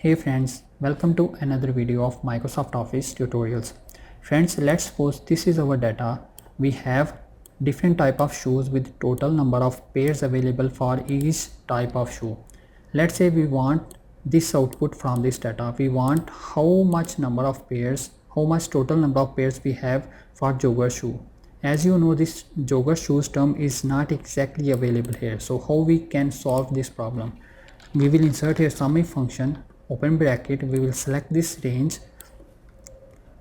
Hey friends, welcome to another video of Microsoft Office tutorials. Friends, let's suppose this is our data. We have different type of shoes with total number of pairs available for each type of shoe. Let's say we want this output from this data. We want how much number of pairs, how much total number of pairs we have for jogger shoe. As you know, this jogger shoes term is not exactly available here. So how we can solve this problem? We will insert here SUMIF function, open bracket, we will select this range,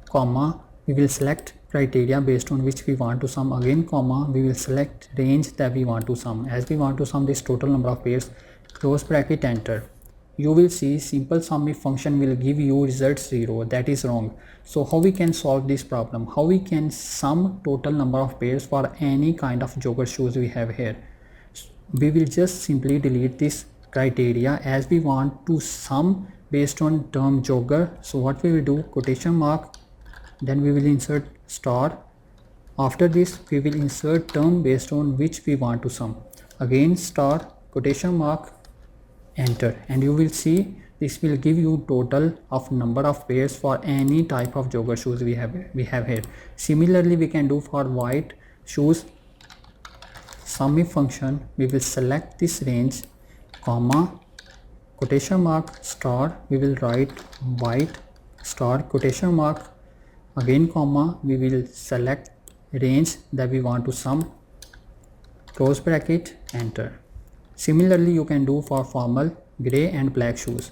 comma, we will select criteria based on which we want to sum, again comma, we will select range that we want to sum. As we want to sum this total number of pairs, close bracket, enter. You will see simple SUMIF function will give you result 0. That is wrong. So how we can solve this problem? How we can sum total number of pairs for any kind of jogger shoes we have here? We will just simply delete this criteria as we want to sum based on term jogger. So what we will do, quotation mark, then we will insert star. After this we will insert term based on which we want to sum, again star, quotation mark, enter, and you will see this will give you total of number of pairs for any type of jogger shoes we have here. Similarly we can do for white shoes. SUMIF function, we will select this range, comma, quotation mark, star, we will write white, star, quotation mark, again comma, we will select range that we want to sum, close bracket, enter. Similarly you can do for formal gray and black shoes.